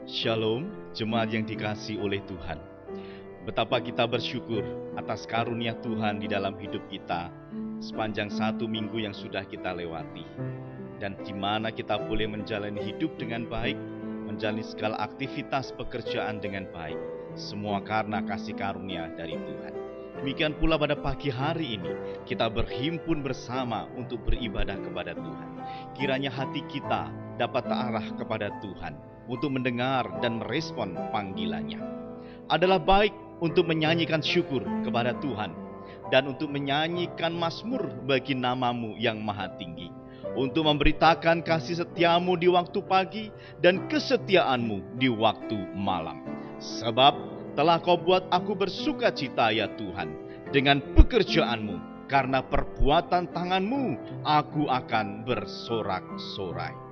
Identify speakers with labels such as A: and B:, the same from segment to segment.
A: Shalom, jemaat yang dikasihi oleh Tuhan. Betapa kita bersyukur atas karunia Tuhan di dalam hidup kita sepanjang 1 minggu yang sudah kita lewati. Dan di mana kita boleh menjalani hidup dengan baik, menjalani segala aktivitas pekerjaan dengan baik. Semua karena kasih karunia dari Tuhan. Demikian pula pada pagi hari ini, kita berhimpun bersama untuk beribadah kepada Tuhan. Kiranya hati kita dapat terarah kepada Tuhan, untuk mendengar dan merespon panggilannya. Adalah baik untuk menyanyikan syukur kepada Tuhan, dan untuk menyanyikan mazmur bagi nama-Mu yang maha tinggi, untuk memberitakan kasih setiamu di waktu pagi, dan kesetiaan-Mu di waktu malam. Sebab telah Kau buat aku bersuka cita ya Tuhan, dengan pekerjaan-Mu, karena perbuatan tangan-Mu, aku akan bersorak-sorai.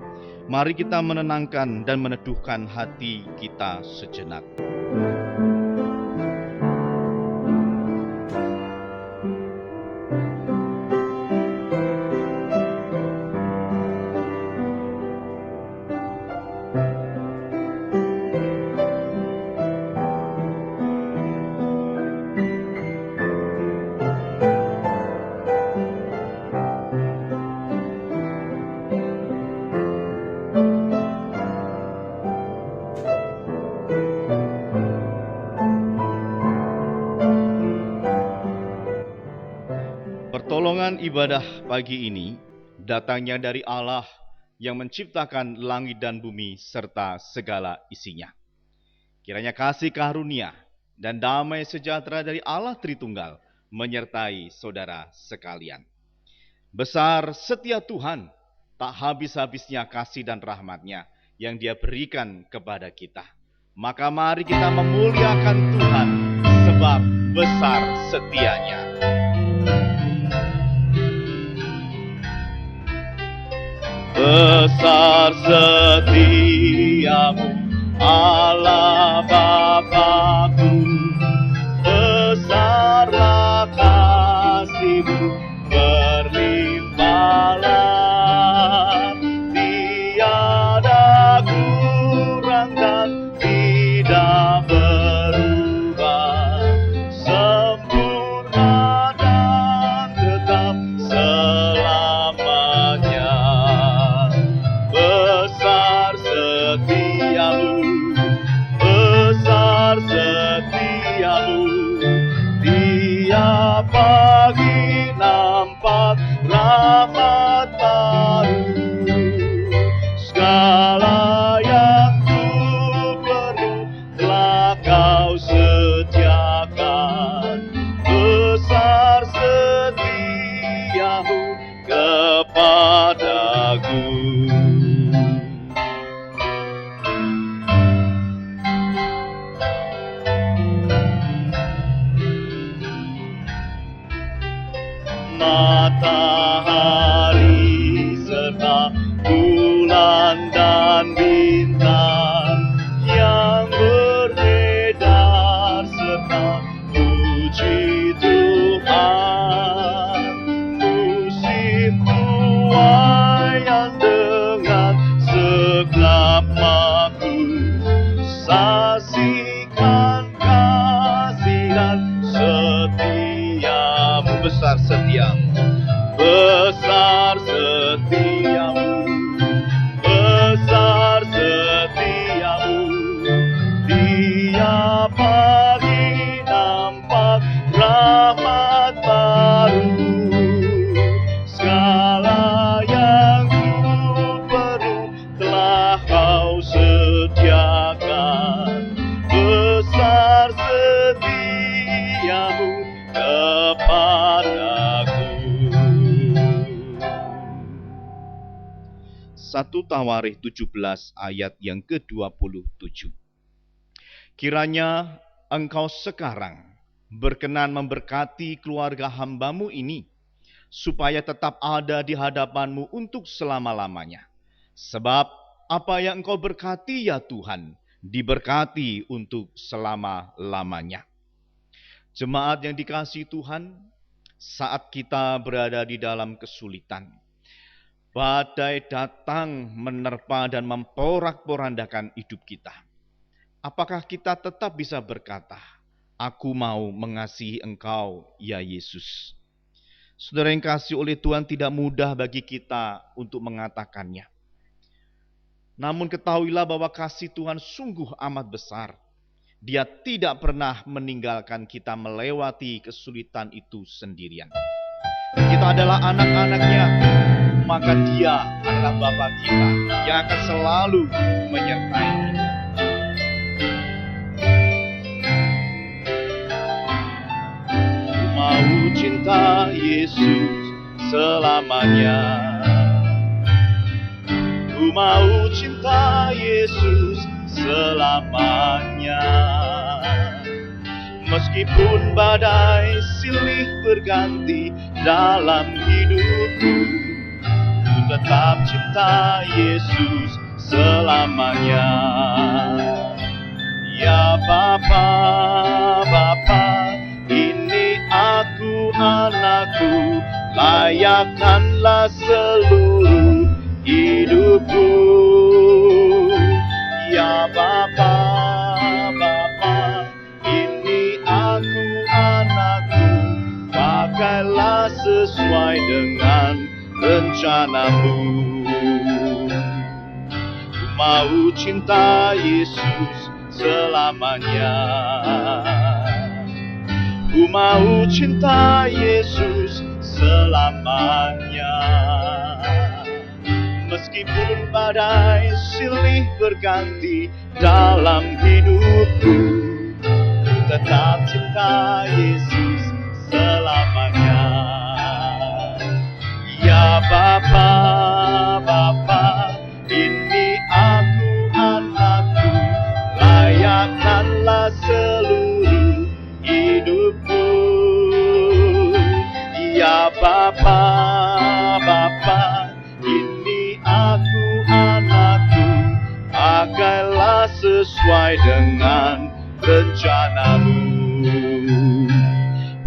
A: Mari kita menenangkan dan meneduhkan hati kita sejenak. Pertolongan ibadah pagi ini datangnya dari Allah yang menciptakan langit dan bumi serta segala isinya. Kiranya kasih karunia dan damai sejahtera dari Allah Tritunggal menyertai saudara sekalian. Besar setia Tuhan, tak habis-habisnya kasih dan rahmat-Nya yang Dia berikan kepada kita. Maka mari kita memuliakan Tuhan sebab besar setianya. Besar setiamu, Allah Bapa-Ku, besarlah kasih-Mu, berlimpahlah, tiada kurang dan tidak berubah, sempurna dan tetap selamanya. Besar setiamu, tiap pagi nampak rahmat baru. Segala yang ku perlu telah Kau sediakan. Besar setiamu kepadaku. Matahari serta bulan dan bintang yang beredar serta puji Tuhan, musim tuai yang 1 Tawarikh 17 ayat yang ke-27. Kiranya Engkau sekarang berkenan memberkati keluarga hamba-Mu ini, supaya tetap ada di hadapan-Mu untuk selama-lamanya. Sebab apa yang Engkau berkati ya Tuhan, diberkati untuk selama-lamanya. Jemaat yang dikasihi Tuhan, saat kita berada di dalam kesulitan, badai datang menerpa dan memporak-porandakan hidup kita. Apakah kita tetap bisa berkata, "Aku mau mengasihi Engkau, ya Yesus"? Saudara yang kasih oleh Tuhan, tidak mudah bagi kita untuk mengatakannya. Namun ketahuilah bahwa kasih Tuhan sungguh amat besar. Dia tidak pernah meninggalkan kita melewati kesulitan itu sendirian. Kita adalah anak-anaknya, maka Dia adalah Bapa kita yang akan selalu menyertai kita. Ku mau cinta Yesus selamanya. Ku mau cinta Yesus selamanya. Meskipun badai silih berganti dalam hidupku, ku tetap cinta Yesus selamanya. Ya Bapa, Bapa, ini aku anakku, layakkanlah seluruh hidupku. Ya Bapa, Bapa, ini aku anakku, pakailah sesuai dengan rencana-Mu. Ku mau cinta Yesus selamanya. Ku mau cinta Yesus selamanya. Meskipun badai silih berganti dalam hidupku, ku tetap cinta Yesus selamanya. Ya Bapa, Bapa, ini aku anakku, layakkanlah seluruh hidupku. Ya Bapa, Bapa, ini aku anakku, pakailah sesuai dengan rencana-Mu.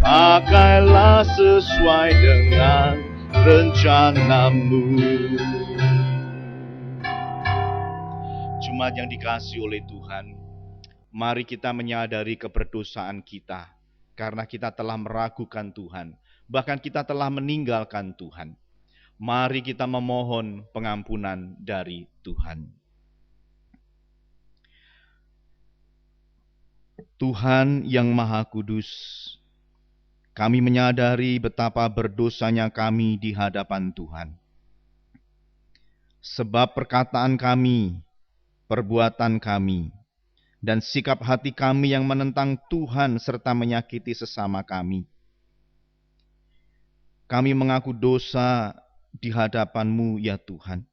A: Pakailah sesuai dengan rencana-Mu. Jemaat yang dikasihi oleh Tuhan, mari kita menyadari keberdosaan kita, karena kita telah meragukan Tuhan, bahkan kita telah meninggalkan Tuhan. Mari kita memohon pengampunan dari Tuhan. Tuhan yang Maha Kudus, kami menyadari betapa berdosanya kami di hadapan Tuhan. Sebab perkataan kami, perbuatan kami, dan sikap hati kami yang menentang Tuhan serta menyakiti sesama kami. Kami mengaku dosa di hadapan-Mu ya Tuhan,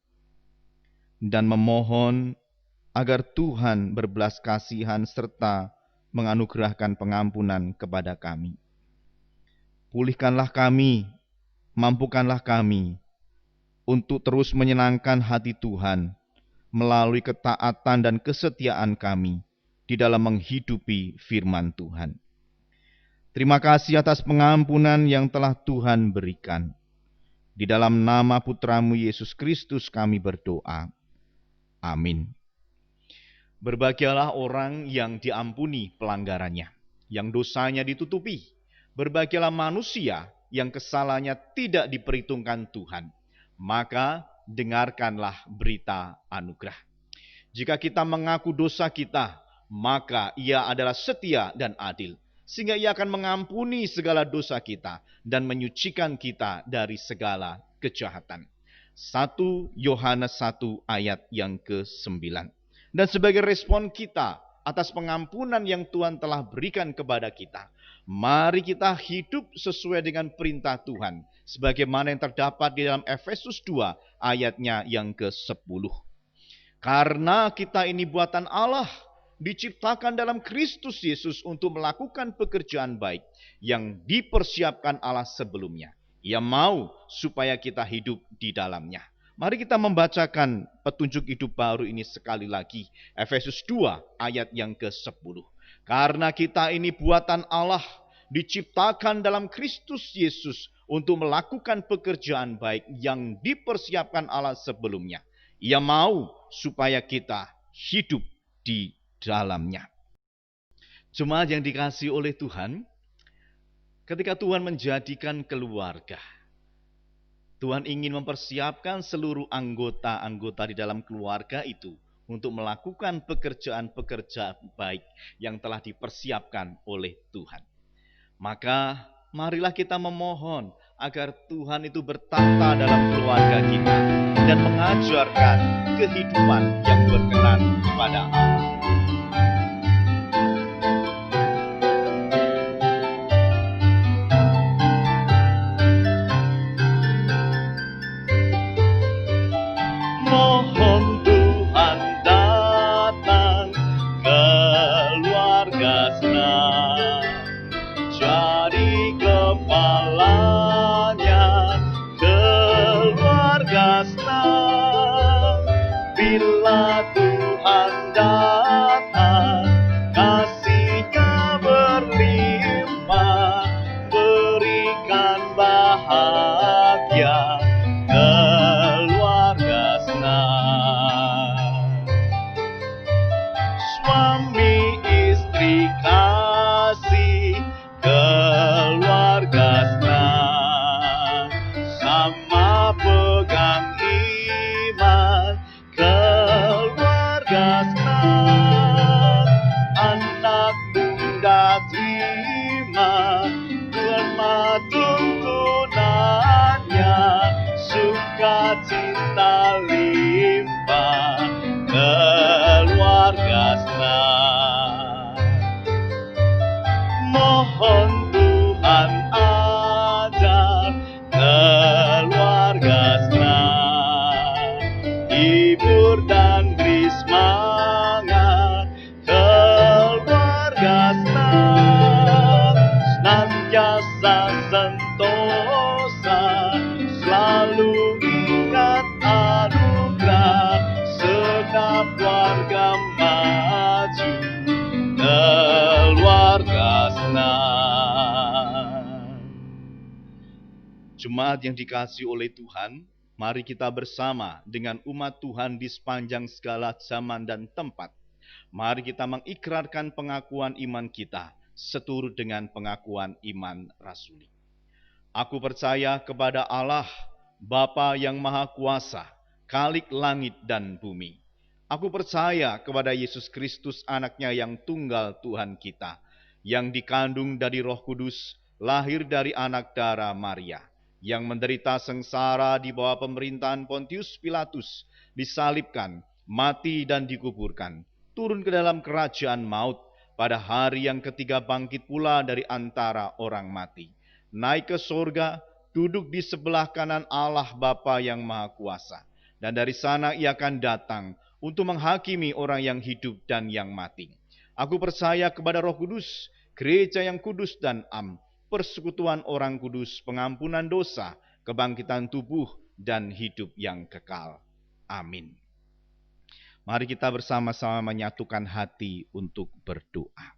A: dan memohon agar Tuhan berbelas kasihan serta menganugerahkan pengampunan kepada kami. Pulihkanlah kami, mampukanlah kami untuk terus menyenangkan hati Tuhan melalui ketaatan dan kesetiaan kami di dalam menghidupi firman Tuhan. Terima kasih atas pengampunan yang telah Tuhan berikan. Di dalam nama Putra-Mu Yesus Kristus kami berdoa. Amin. Berbahagialah orang yang diampuni pelanggarannya, yang dosanya ditutupi. Berbahagialah manusia yang kesalahannya tidak diperhitungkan Tuhan. Maka dengarkanlah berita anugerah. Jika kita mengaku dosa kita, maka Ia adalah setia dan adil, sehingga Ia akan mengampuni segala dosa kita dan menyucikan kita dari segala kejahatan. 1 Yohanes 1 ayat yang ke-9. Dan sebagai respon kita atas pengampunan yang Tuhan telah berikan kepada kita, Mari kita hidup sesuai dengan perintah Tuhan, sebagaimana yang terdapat di dalam Efesus 2 ayatnya yang ke-10. Karena kita ini buatan Allah, diciptakan dalam Kristus Yesus untuk melakukan pekerjaan baik yang dipersiapkan Allah sebelumnya. Ia mau supaya kita hidup di dalamnya. Mari kita membacakan petunjuk hidup baru ini sekali lagi. Efesus 2 ayat yang ke-10. Karena kita ini buatan Allah, diciptakan dalam Kristus Yesus untuk melakukan pekerjaan baik yang dipersiapkan Allah sebelumnya. Ia mau supaya kita hidup di dalamnya. Jemaat yang dikasihi oleh Tuhan, ketika Tuhan menjadikan keluarga, Tuhan ingin mempersiapkan seluruh anggota-anggota di dalam keluarga itu untuk melakukan pekerjaan-pekerjaan baik yang telah dipersiapkan oleh Tuhan. Maka marilah kita memohon agar Tuhan itu bertata dalam keluarga kita dan mengajarkan kehidupan yang berkenan kepada Allah. Mohon Tuhan datang, keluarga senang, jadi kepalanya keluarga senang. Bila Tuhan datang, kasih-Nya berlimpah, berikan bahagia keluarga senang. Suami istri kasih keluarga senang, sama pegang iman keluarga senang. Anak muda terima hormat tuntunannya, sukacita limpah keluarga senang. Mohon Tuhan ajar keluarga senang, hibur dan beri semangat keluarga senang. Senantiasa sentosa, selalu ingat anugerah, segenap keluarga maju keluarga senang. Jemaat yang dikasihi oleh Tuhan, mari kita bersama dengan umat Tuhan di sepanjang segala zaman dan tempat. Mari kita mengikrarkan pengakuan iman kita seturut dengan pengakuan iman rasuli. Aku percaya kepada Allah, Bapa yang Maha Kuasa, Khalik langit dan bumi. Aku percaya kepada Yesus Kristus, anaknya yang tunggal Tuhan kita, yang dikandung dari Roh Kudus, lahir dari anak darah Maria, yang menderita sengsara di bawah pemerintahan Pontius Pilatus, disalibkan, mati dan dikuburkan, turun ke dalam kerajaan maut, pada hari yang ketiga bangkit pula dari antara orang mati, naik ke surga, duduk di sebelah kanan Allah Bapa yang Maha Kuasa, dan dari sana Ia akan datang untuk menghakimi orang yang hidup dan yang mati. Aku percaya kepada Roh Kudus, gereja yang kudus dan am, persekutuan orang kudus, pengampunan dosa, kebangkitan tubuh, dan hidup yang kekal. Amin. Mari kita bersama-sama menyatukan hati untuk berdoa.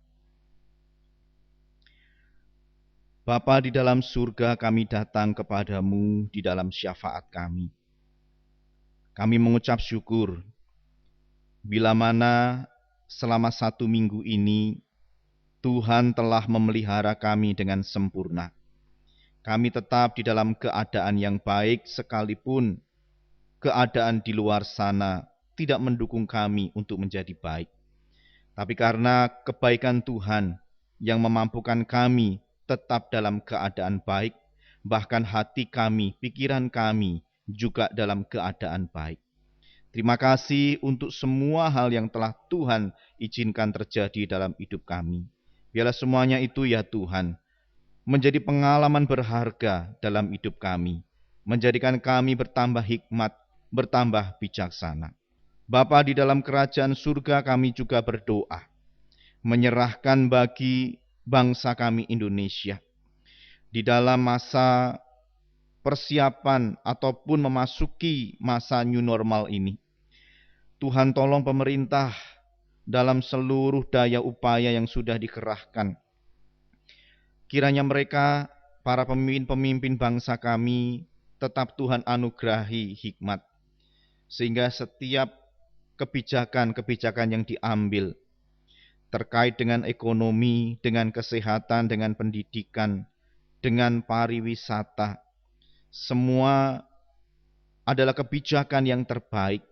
A: Bapa di dalam surga, kami datang kepadamu di dalam syafaat kami. Kami mengucap syukur bila mana selama 1 minggu ini Tuhan telah memelihara kami dengan sempurna. Kami tetap di dalam keadaan yang baik sekalipun keadaan di luar sana tidak mendukung kami untuk menjadi baik. Tapi karena kebaikan Tuhan yang memampukan kami tetap dalam keadaan baik, bahkan hati kami, pikiran kami juga dalam keadaan baik. Terima kasih untuk semua hal yang telah Tuhan izinkan terjadi dalam hidup kami. Biarlah semuanya itu ya Tuhan, menjadi pengalaman berharga dalam hidup kami, menjadikan kami bertambah hikmat, bertambah bijaksana. Bapa di dalam kerajaan surga, kami juga berdoa, menyerahkan bagi bangsa kami Indonesia, di dalam masa persiapan ataupun memasuki masa new normal ini. Tuhan tolong pemerintah dalam seluruh daya upaya yang sudah dikerahkan. Kiranya mereka, para pemimpin-pemimpin bangsa kami, tetap Tuhan anugerahi hikmat, sehingga setiap kebijakan-kebijakan yang diambil terkait dengan ekonomi, dengan kesehatan, dengan pendidikan, dengan pariwisata, semua adalah kebijakan yang terbaik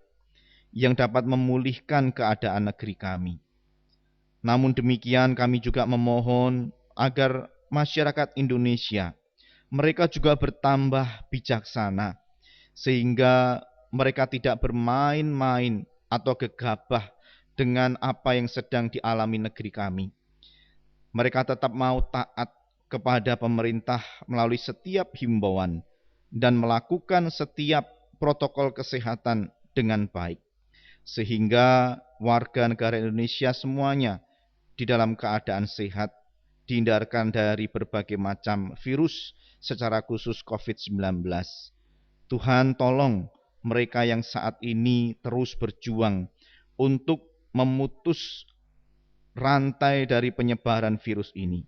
A: yang dapat memulihkan keadaan negeri kami. Namun demikian kami juga memohon agar masyarakat Indonesia, mereka juga bertambah bijaksana, sehingga mereka tidak bermain-main atau gegabah dengan apa yang sedang dialami negeri kami. Mereka tetap mau taat kepada pemerintah melalui setiap himbauan dan melakukan setiap protokol kesehatan dengan baik, sehingga warga negara Indonesia semuanya di dalam keadaan sehat, dihindarkan dari berbagai macam virus, secara khusus COVID-19. Tuhan tolong mereka yang saat ini terus berjuang untuk memutus rantai dari penyebaran virus ini.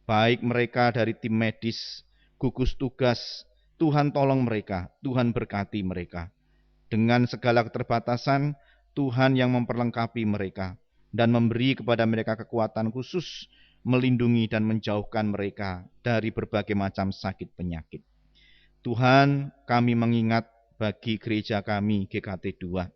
A: Baik mereka dari tim medis, gugus tugas, Tuhan tolong mereka, Tuhan berkati mereka. Dengan segala keterbatasan, Tuhan yang memperlengkapi mereka dan memberi kepada mereka kekuatan khusus, melindungi dan menjauhkan mereka dari berbagai macam sakit penyakit. Tuhan, kami mengingat bagi gereja kami GKT 2.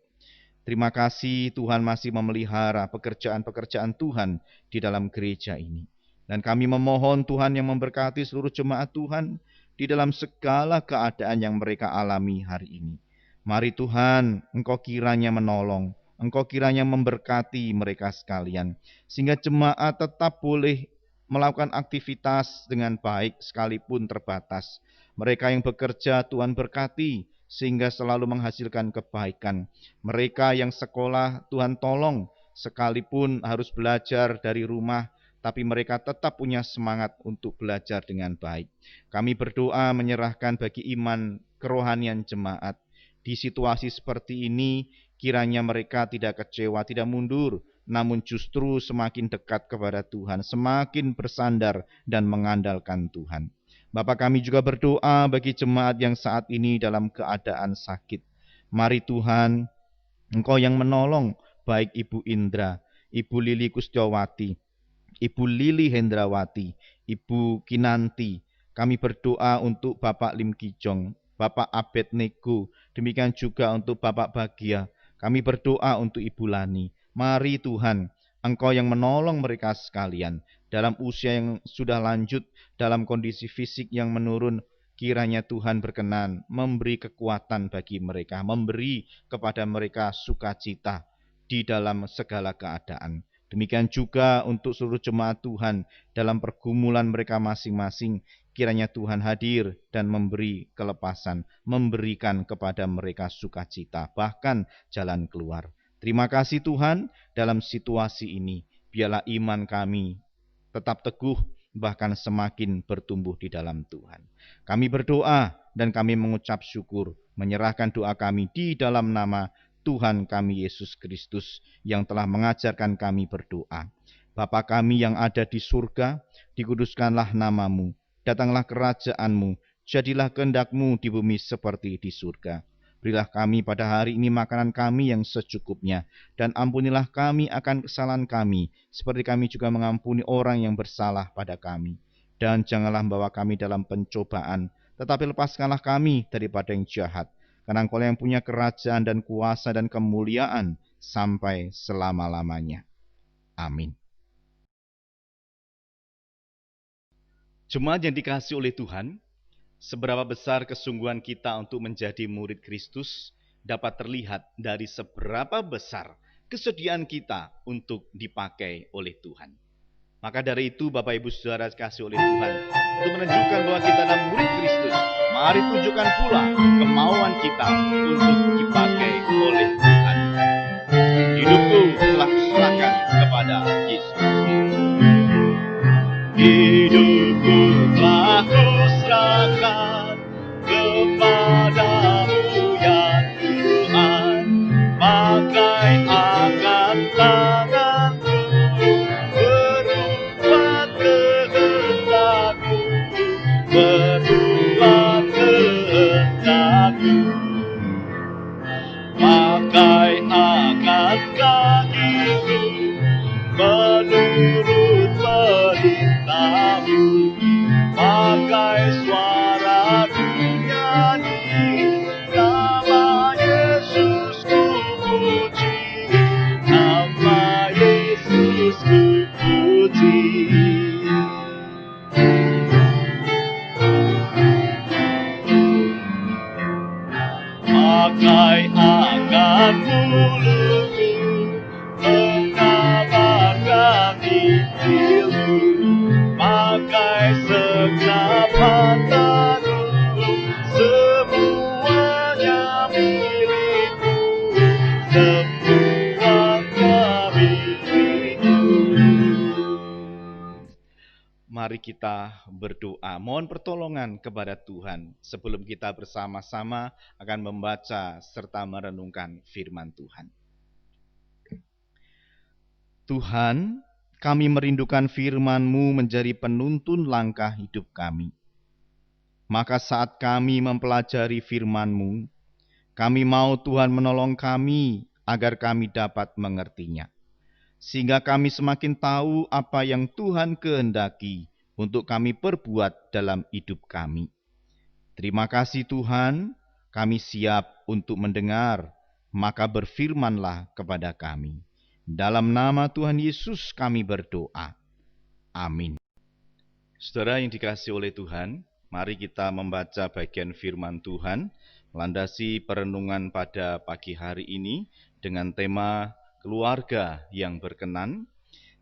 A: Terima kasih Tuhan masih memelihara pekerjaan-pekerjaan Tuhan di dalam gereja ini. Dan kami memohon Tuhan yang memberkati seluruh jemaat Tuhan di dalam segala keadaan yang mereka alami hari ini. Mari Tuhan, Engkau kiranya menolong, Engkau kiranya memberkati mereka sekalian, sehingga jemaat tetap boleh melakukan aktivitas dengan baik sekalipun terbatas. Mereka yang bekerja Tuhan berkati, sehingga selalu menghasilkan kebaikan. Mereka yang sekolah Tuhan tolong, sekalipun harus belajar dari rumah, tapi mereka tetap punya semangat untuk belajar dengan baik. Kami berdoa menyerahkan bagi iman kerohanian jemaat. Di situasi seperti ini, kiranya mereka tidak kecewa, tidak mundur, namun justru semakin dekat kepada Tuhan, semakin bersandar dan mengandalkan Tuhan. Bapak, kami juga berdoa bagi jemaat yang saat ini dalam keadaan sakit. Mari Tuhan, Engkau yang menolong, baik Ibu Indra, Ibu Lili Kustiawati, Ibu Lili Hendrawati, Ibu Kinanti. Kami berdoa untuk Bapak Lim Kijong, Bapak Abednego, demikian juga untuk Bapak Bagia. Kami berdoa untuk Ibu Lani. Mari Tuhan, Engkau yang menolong mereka sekalian dalam usia yang sudah lanjut, dalam kondisi fisik yang menurun. Kiranya Tuhan berkenan memberi kekuatan bagi mereka, memberi kepada mereka sukacita di dalam segala keadaan. Demikian juga untuk seluruh jemaat Tuhan dalam pergumulan mereka masing-masing. Kiranya Tuhan hadir dan memberi kelepasan, memberikan kepada mereka sukacita, bahkan jalan keluar. Terima kasih Tuhan, dalam situasi ini, biarlah iman kami tetap teguh, bahkan semakin bertumbuh di dalam Tuhan. Kami berdoa dan kami mengucap syukur, menyerahkan doa kami di dalam nama Tuhan kami Yesus Kristus yang telah mengajarkan kami berdoa. Bapa kami yang ada di surga, dikuduskanlah namamu, datanglah kerajaan-Mu, jadilah kehendak-Mu di bumi seperti di surga. Berilah kami pada hari ini makanan kami yang secukupnya, dan ampunilah kami akan kesalahan kami, seperti kami juga mengampuni orang yang bersalah pada kami. Dan janganlah membawa kami dalam pencobaan, tetapi lepaskanlah kami daripada yang jahat. Karena Engkau yang punya kerajaan dan kuasa dan kemuliaan sampai selama-lamanya. Amin. Jemaat yang dikasihi oleh Tuhan, seberapa besar kesungguhan kita untuk menjadi murid Kristus dapat terlihat dari seberapa besar kesediaan kita untuk dipakai oleh Tuhan. Maka dari itu Bapak Ibu Saudara kasih oleh Tuhan, untuk menunjukkan bahwa kita adalah murid Kristus, mari tunjukkan pula kemauan kita untuk dipakai oleh Tuhan. Hidupku telah kuserahkan kepada Yesus. Hidupku telah kuserahkan kepadamu ya Tuhan, pakai angkat tanganku, berbuat kehendakmu, berbuat kehendakmu, pakai angkat kakiku, menurut perintahmu, pakai suaraku nyanyi, nama Yesus ku puji, nama Yesus ku puji. Pakai angkat mulutku, mengabarkan Injilmu, pakai segenap tanganku, semuanya milikmu, semuanya milikmu. Mari kita berdoa, mohon pertolongan kepada Tuhan sebelum kita bersama-sama akan membaca serta merenungkan firman Tuhan. Tuhan, kami merindukan firman-Mu menjadi penuntun langkah hidup kami. Maka saat kami mempelajari firman-Mu, kami mau Tuhan menolong kami agar kami dapat mengertinya, sehingga kami semakin tahu apa yang Tuhan kehendaki untuk kami perbuat dalam hidup kami. Terima kasih Tuhan, kami siap untuk mendengar, maka berfirmanlah kepada kami. Dalam nama Tuhan Yesus kami berdoa. Amin. Saudara yang dikasihi oleh Tuhan, mari kita membaca bagian firman Tuhan, melandasi perenungan pada pagi hari ini dengan tema keluarga yang berkenan.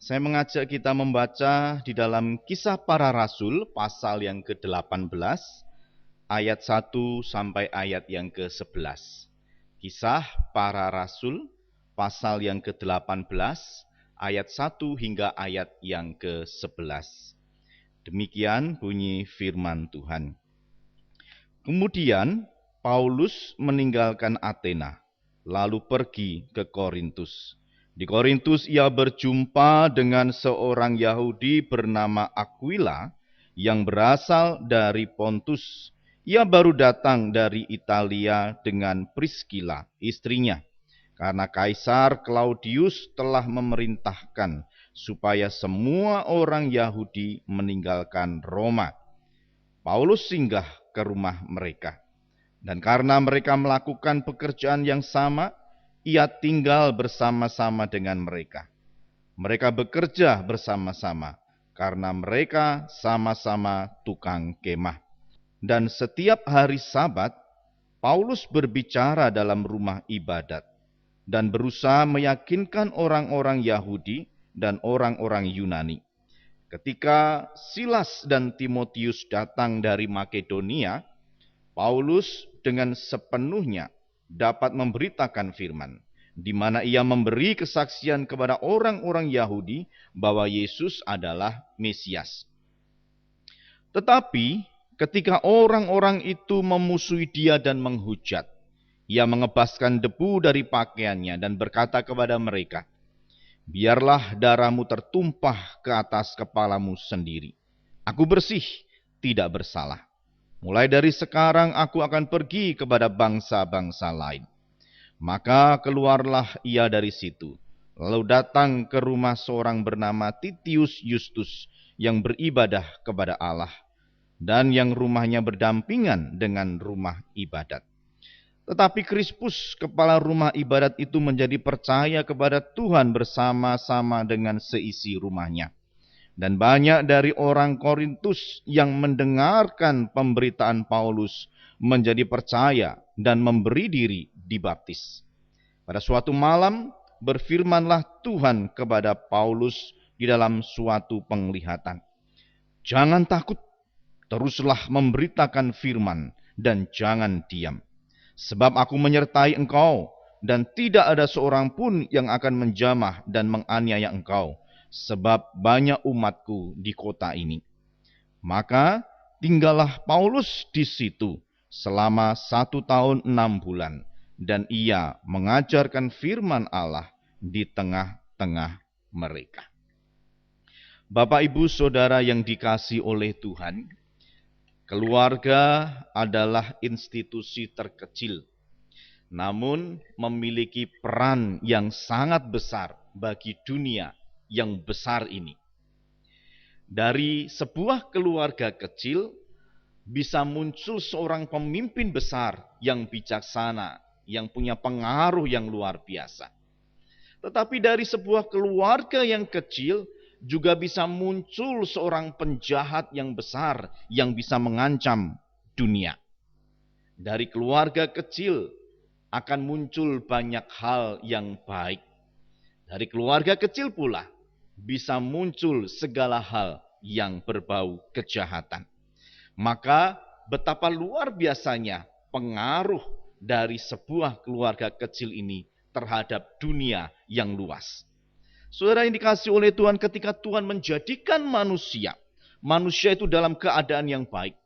A: Saya mengajak kita membaca di dalam Kisah Para Rasul pasal yang ke-18 ayat 1 sampai ayat yang ke-11. Kisah Para Rasul pasal yang ke-18 ayat 1 hingga ayat yang ke-11. Demikian bunyi firman Tuhan. Kemudian Paulus meninggalkan Athena, lalu pergi ke Korintus. Di Korintus ia berjumpa dengan seorang Yahudi bernama Aquila yang berasal dari Pontus. Ia baru datang dari Italia dengan Priscilla, istrinya, karena Kaisar Claudius telah memerintahkan supaya semua orang Yahudi meninggalkan Roma. Paulus singgah ke rumah mereka, dan karena mereka melakukan pekerjaan yang sama, ia tinggal bersama-sama dengan mereka. Mereka bekerja bersama-sama karena mereka sama-sama tukang kemah. Dan setiap hari Sabat, Paulus berbicara dalam rumah ibadat dan berusaha meyakinkan orang-orang Yahudi dan orang-orang Yunani. Ketika Silas dan Timotius datang dari Makedonia, Paulus dengan sepenuhnya dapat memberitakan firman, di mana ia memberi kesaksian kepada orang-orang Yahudi bahwa Yesus adalah Mesias. Tetapi ketika orang-orang itu memusuhi dia dan menghujat, ia mengebaskan debu dari pakaiannya dan berkata kepada mereka, "Biarlah darahmu tertumpah ke atas kepalamu sendiri. Aku bersih, tidak bersalah. Mulai dari sekarang aku akan pergi kepada bangsa-bangsa lain." Maka keluarlah ia dari situ, lalu datang ke rumah seorang bernama Titius Justus yang beribadah kepada Allah, dan yang rumahnya berdampingan dengan rumah ibadat. Tetapi Krispus, kepala rumah ibadat itu, menjadi percaya kepada Tuhan bersama-sama dengan seisi rumahnya. Dan banyak dari orang Korintus yang mendengarkan pemberitaan Paulus menjadi percaya dan memberi diri dibaptis. Pada suatu malam berfirmanlah Tuhan kepada Paulus di dalam suatu penglihatan. Jangan takut, teruslah memberitakan firman dan jangan diam. Sebab aku menyertai engkau, dan tidak ada seorang pun yang akan menjamah dan menganiaya engkau, sebab banyak umatku di kota ini. Maka tinggallah Paulus di situ selama 1 tahun 6 bulan, dan ia mengajarkan firman Allah di tengah-tengah mereka. Bapak, Ibu, Saudara yang dikasihi oleh Tuhan, keluarga adalah institusi terkecil, namun memiliki peran yang sangat besar bagi dunia yang besar ini. Dari sebuah keluarga kecil bisa muncul seorang pemimpin besar yang bijaksana, yang punya pengaruh yang luar biasa. Tetapi dari sebuah keluarga yang kecil juga bisa muncul seorang penjahat yang besar yang bisa mengancam dunia. Dari keluarga kecil akan muncul banyak hal yang baik. Dari keluarga kecil pula bisa muncul segala hal yang berbau kejahatan. Maka betapa luar biasanya pengaruh dari sebuah keluarga kecil ini terhadap dunia yang luas. Saudara yang dikasihi oleh Tuhan, ketika Tuhan menjadikan manusia itu dalam keadaan yang baik.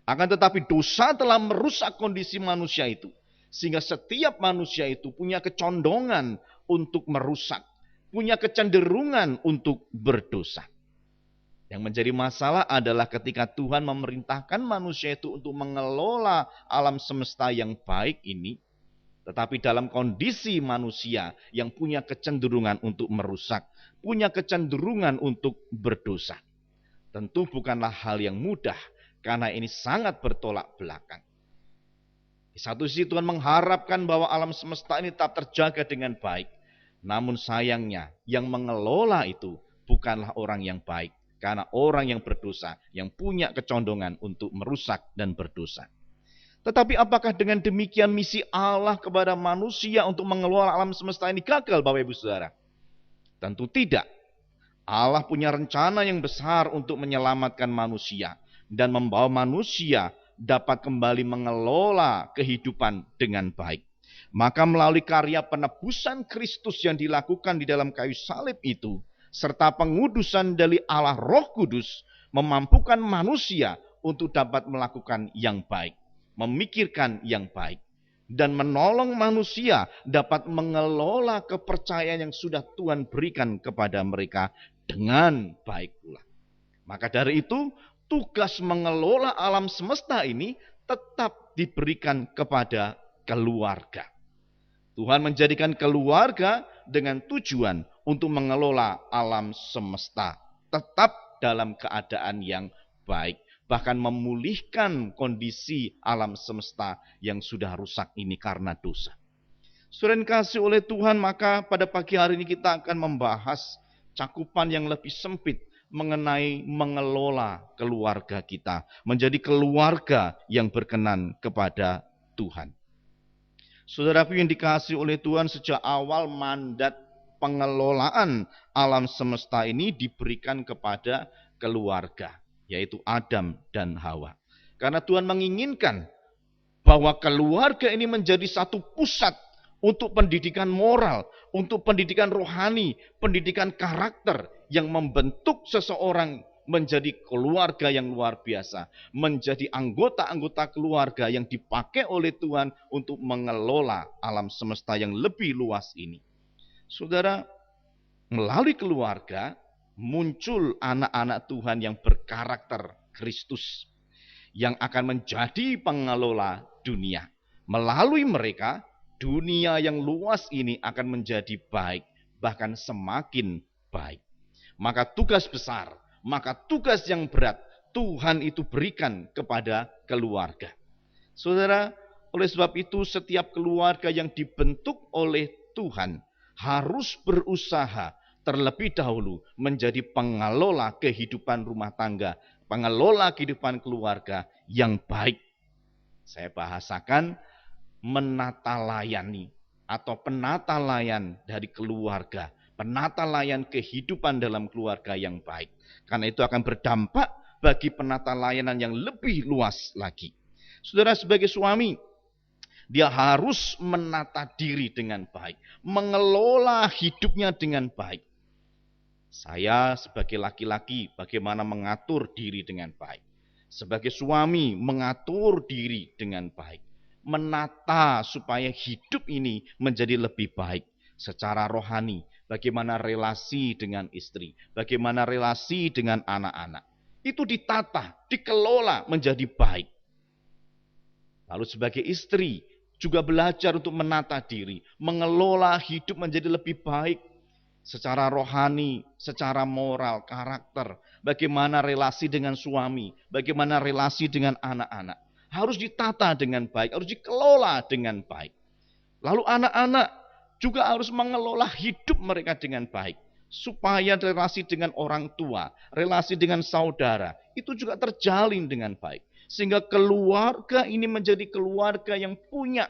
A: Akan tetapi dosa telah merusak kondisi manusia itu. Sehingga setiap manusia itu punya kecondongan untuk merusak. Punya kecenderungan untuk berdosa. Yang menjadi masalah adalah ketika Tuhan memerintahkan manusia itu untuk mengelola alam semesta yang baik ini. Tetapi dalam kondisi manusia yang punya kecenderungan untuk merusak, punya kecenderungan untuk berdosa. Tentu bukanlah hal yang mudah, karena ini sangat bertolak belakang. Di satu sisi Tuhan mengharapkan bahwa alam semesta ini tetap terjaga dengan baik. Namun sayangnya yang mengelola itu bukanlah orang yang baik. Karena orang yang berdosa, yang punya kecondongan untuk merusak dan berdosa. Tetapi apakah dengan demikian misi Allah kepada manusia untuk mengelola alam semesta ini gagal, Bapak Ibu Saudara? Tentu tidak. Allah punya rencana yang besar untuk menyelamatkan manusia dan membawa manusia dapat kembali mengelola kehidupan dengan baik. Maka melalui karya penebusan Kristus yang dilakukan di dalam kayu salib itu, serta pengudusan dari Allah Roh Kudus, memampukan manusia untuk dapat melakukan yang baik, memikirkan yang baik, dan menolong manusia dapat mengelola kepercayaan yang sudah Tuhan berikan kepada mereka dengan baik pula. Maka dari itu, tugas mengelola alam semesta ini tetap diberikan kepada keluarga. Tuhan menjadikan keluarga dengan tujuan untuk mengelola alam semesta tetap dalam keadaan yang baik. Bahkan memulihkan kondisi alam semesta yang sudah rusak ini karena dosa. Saudara yang dikasihi oleh Tuhan, maka pada pagi hari ini kita akan membahas cakupan yang lebih sempit mengenai mengelola keluarga kita. Menjadi keluarga yang berkenan kepada Tuhan. Saudaraku yang dikasihi oleh Tuhan, sejak awal mandat pengelolaan alam semesta ini diberikan kepada keluarga, yaitu Adam dan Hawa. Karena Tuhan menginginkan bahwa keluarga ini menjadi satu pusat untuk pendidikan moral, untuk pendidikan rohani, pendidikan karakter yang membentuk seseorang menjadi keluarga yang luar biasa, menjadi anggota-anggota keluarga yang dipakai oleh Tuhan untuk mengelola alam semesta yang lebih luas ini. Saudara, melalui keluarga muncul anak-anak Tuhan yang berkarakter Kristus, yang akan menjadi pengelola dunia. Melalui mereka, dunia yang luas ini akan menjadi baik, bahkan semakin baik. Maka tugas besar, maka tugas yang berat Tuhan itu berikan kepada keluarga. Saudara, oleh sebab itu setiap keluarga yang dibentuk oleh Tuhan harus berusaha terlebih dahulu menjadi pengelola kehidupan rumah tangga, pengelola kehidupan keluarga yang baik. Saya bahasakan menata layani atau penata layan dari keluarga. penata layan kehidupan dalam keluarga yang baik. Karena itu akan berdampak bagi penata layanan yang lebih luas lagi. Saudara, sebagai suami, dia harus menata diri dengan baik, mengelola hidupnya dengan baik. Saya sebagai laki-laki bagaimana mengatur diri dengan baik. Sebagai suami mengatur diri dengan baik. Menata supaya hidup ini menjadi lebih baik secara rohani. Bagaimana relasi dengan istri, bagaimana relasi dengan anak-anak. Itu ditata, dikelola menjadi baik. Lalu sebagai istri juga belajar untuk menata diri, mengelola hidup menjadi lebih baik. Secara rohani, secara moral, karakter, bagaimana relasi dengan suami, bagaimana relasi dengan anak-anak. Harus ditata dengan baik, harus dikelola dengan baik. Lalu anak-anak juga harus mengelola hidup mereka dengan baik. Supaya relasi dengan orang tua, relasi dengan saudara, itu juga terjalin dengan baik. Sehingga keluarga ini menjadi keluarga yang punya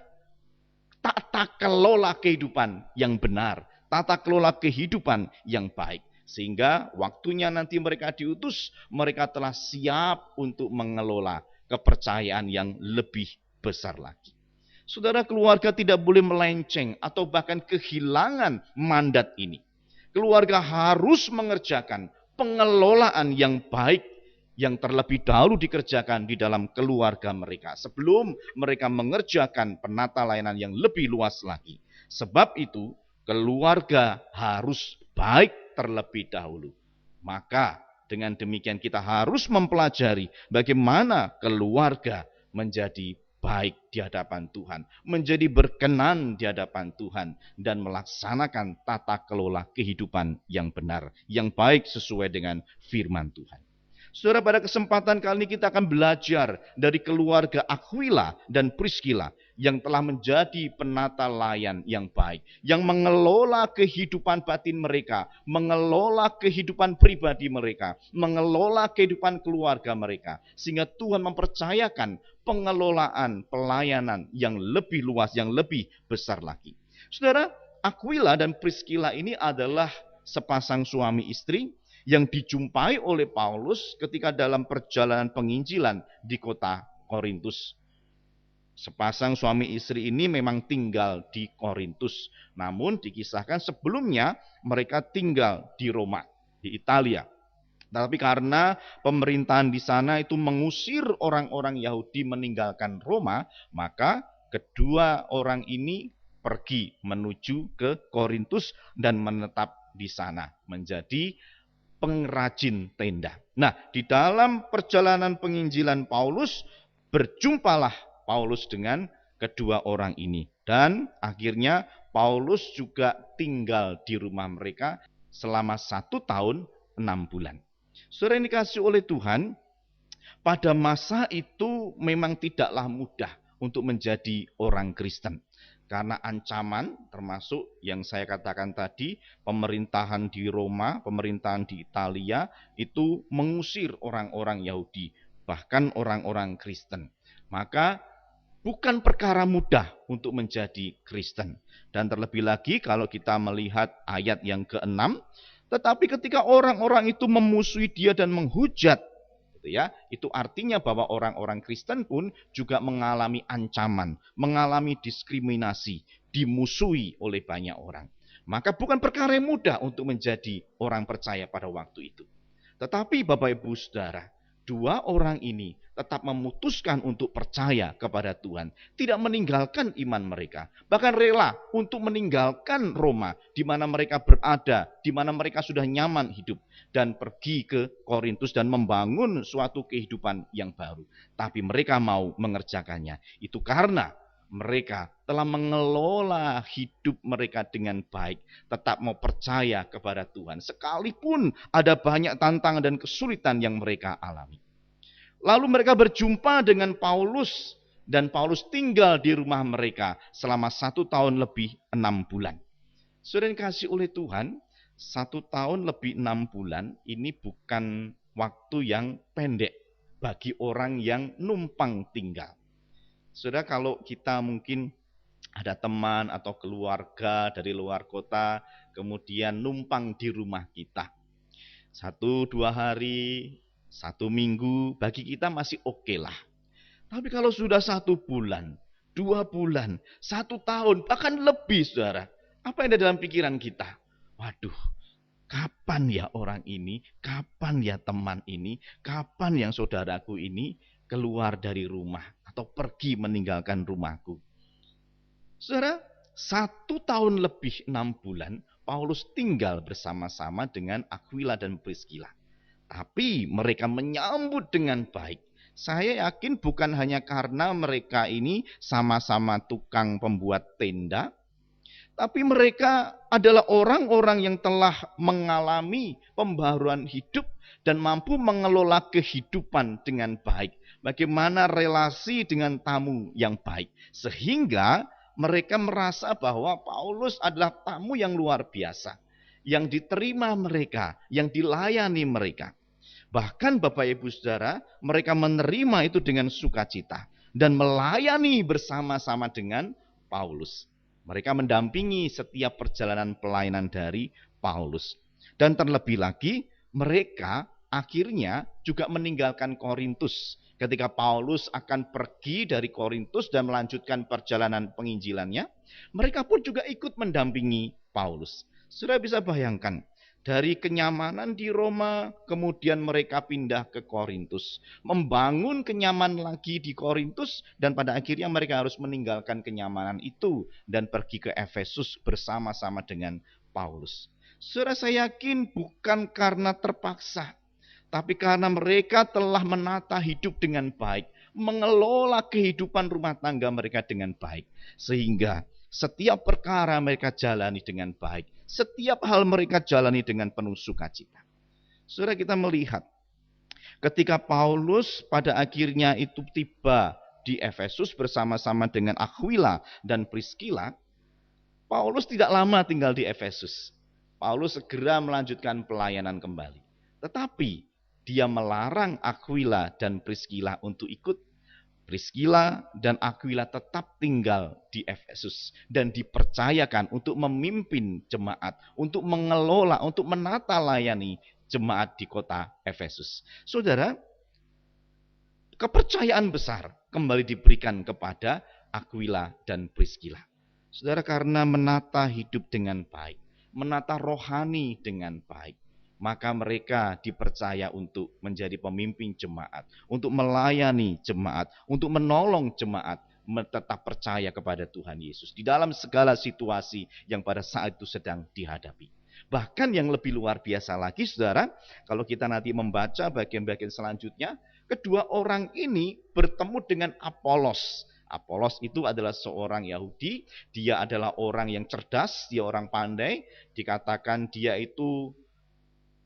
A: tata kelola kehidupan yang benar, tata kelola kehidupan yang baik. Sehingga waktunya nanti mereka diutus, mereka telah siap untuk mengelola kepercayaan yang lebih besar lagi. Saudara, keluarga tidak boleh melenceng atau bahkan kehilangan mandat ini. Keluarga harus mengerjakan pengelolaan yang baik yang terlebih dahulu dikerjakan di dalam keluarga mereka sebelum mereka mengerjakan penata layanan yang lebih luas lagi. Sebab itu keluarga harus baik terlebih dahulu. Maka dengan demikian kita harus mempelajari bagaimana keluarga menjadi baik di hadapan Tuhan, menjadi berkenan di hadapan Tuhan, dan melaksanakan tata kelola kehidupan yang benar, yang baik sesuai dengan firman Tuhan. Saudara, pada kesempatan kali ini kita akan belajar dari keluarga Aquila dan Priscilla yang telah menjadi penata layan yang baik, yang mengelola kehidupan batin mereka, mengelola kehidupan pribadi mereka, mengelola kehidupan keluarga mereka, sehingga Tuhan mempercayakan pengelolaan pelayanan yang lebih luas, yang lebih besar lagi. Saudara, Aquila dan Priscilla ini adalah sepasang suami istri yang dijumpai oleh Paulus ketika dalam perjalanan penginjilan di kota Korintus. Sepasang suami istri ini memang tinggal di Korintus, namun dikisahkan sebelumnya mereka tinggal di Roma, di Italia. Tapi karena pemerintahan di sana itu mengusir orang-orang Yahudi meninggalkan Roma, maka kedua orang ini pergi menuju ke Korintus dan menetap di sana menjadi pengrajin tenda. Nah, di dalam perjalanan penginjilan Paulus, berjumpalah Paulus dengan kedua orang ini. Dan akhirnya Paulus juga tinggal di rumah mereka selama 1 tahun 6 bulan. Saudara yang dikasihi oleh Tuhan, pada masa itu memang tidaklah mudah untuk menjadi orang Kristen. Karena ancaman termasuk yang saya katakan tadi, pemerintahan di Roma, pemerintahan di Italia itu mengusir orang-orang Yahudi, bahkan orang-orang Kristen. Maka bukan perkara mudah untuk menjadi Kristen. Dan terlebih lagi kalau kita melihat ayat yang ke-6, tetapi ketika orang-orang itu memusuhi dia dan menghujat, itu artinya bahwa orang-orang Kristen pun juga mengalami ancaman, mengalami diskriminasi, dimusuhi oleh banyak orang. Maka bukan perkara yang mudah untuk menjadi orang percaya pada waktu itu. Tetapi Bapak Ibu Saudara, dua orang ini tetap memutuskan untuk percaya kepada Tuhan, tidak meninggalkan iman mereka, bahkan rela untuk meninggalkan Roma di mana mereka berada, di mana mereka sudah nyaman hidup, dan pergi ke Korintus dan membangun suatu kehidupan yang baru. Tapi mereka mau mengerjakannya. Itu karena mereka telah mengelola hidup mereka dengan baik, tetap mau percaya kepada Tuhan, sekalipun ada banyak tantangan dan kesulitan yang mereka alami. Lalu mereka berjumpa dengan Paulus, dan Paulus tinggal di rumah mereka selama 1 tahun lebih 6 bulan. Saudara yang dikasihi oleh Tuhan, 1 tahun lebih 6 bulan ini bukan waktu yang pendek bagi orang yang numpang tinggal. Saudara, kalau kita mungkin ada teman atau keluarga dari luar kota, kemudian numpang di rumah kita. 1-2 hari, 1 minggu, bagi kita masih oke lah. Tapi kalau sudah 1 bulan, 2 bulan, 1 tahun, bahkan lebih saudara. Apa yang ada dalam pikiran kita? Waduh, kapan ya orang ini, kapan ya teman ini, kapan yang saudaraku ini keluar dari rumah atau pergi meninggalkan rumahku. Saudara, 1 tahun lebih 6 bulan, Paulus tinggal bersama-sama dengan Aquila dan Priscilla. Tapi mereka menyambut dengan baik. Saya yakin bukan hanya karena mereka ini sama-sama tukang pembuat tenda, tapi mereka adalah orang-orang yang telah mengalami pembaharuan hidup dan mampu mengelola kehidupan dengan baik. Bagaimana relasi dengan tamu yang baik. Sehingga mereka merasa bahwa Paulus adalah tamu yang luar biasa. Yang diterima mereka, yang dilayani mereka. Bahkan Bapak Ibu Saudara, mereka menerima itu dengan sukacita. Dan melayani bersama-sama dengan Paulus. Mereka mendampingi setiap perjalanan pelayanan dari Paulus. Dan terlebih lagi, mereka akhirnya juga meninggalkan Korintus. Ketika Paulus akan pergi dari Korintus dan melanjutkan perjalanan penginjilannya, mereka pun juga ikut mendampingi Paulus. Sudah bisa bayangkan, dari kenyamanan di Roma, kemudian mereka pindah ke Korintus. Membangun kenyamanan lagi di Korintus, dan pada akhirnya mereka harus meninggalkan kenyamanan itu dan pergi ke Efesus bersama-sama dengan Paulus. Saudara, saya yakin bukan karena terpaksa, tapi karena mereka telah menata hidup dengan baik, mengelola kehidupan rumah tangga mereka dengan baik. Sehingga setiap perkara mereka jalani dengan baik. Setiap hal mereka jalani dengan penuh sukacita. Saudara, kita melihat ketika Paulus pada akhirnya itu tiba di Efesus bersama-sama dengan Aquila dan Priscilla, Paulus tidak lama tinggal di Efesus. Paulus segera melanjutkan pelayanan kembali. Tetapi dia melarang Aquila dan Priscilla untuk ikut. Priscilla dan Aquila tetap tinggal di Efesus dan dipercayakan untuk memimpin jemaat, untuk mengelola, untuk menata layani jemaat di kota Efesus. Saudara, kepercayaan besar kembali diberikan kepada Aquila dan Priscilla. Saudara, karena menata hidup dengan baik, menata rohani dengan baik, maka mereka dipercaya untuk menjadi pemimpin jemaat, untuk melayani jemaat, untuk menolong jemaat, tetap percaya kepada Tuhan Yesus di dalam segala situasi yang pada saat itu sedang dihadapi. Bahkan yang lebih luar biasa lagi, saudara, kalau kita nanti membaca bagian-bagian selanjutnya, kedua orang ini bertemu dengan Apolos. Apolos itu adalah seorang Yahudi, dia adalah orang yang cerdas, dia orang pandai, dikatakan dia itu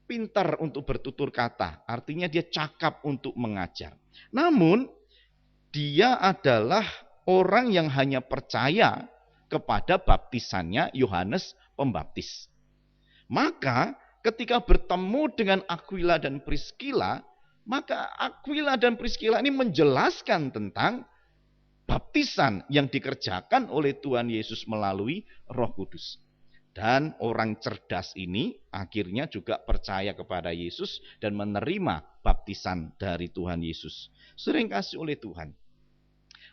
A: pintar untuk bertutur kata, artinya dia cakap untuk mengajar. Namun, dia adalah orang yang hanya percaya kepada baptisannya Yohanes Pembaptis. Maka, ketika bertemu dengan Aquila dan Priscilla, maka Aquila dan Priscilla ini menjelaskan tentang baptisan yang dikerjakan oleh Tuhan Yesus melalui Roh Kudus. Dan orang cerdas ini akhirnya juga percaya kepada Yesus dan menerima baptisan dari Tuhan Yesus. Sering kasih oleh Tuhan.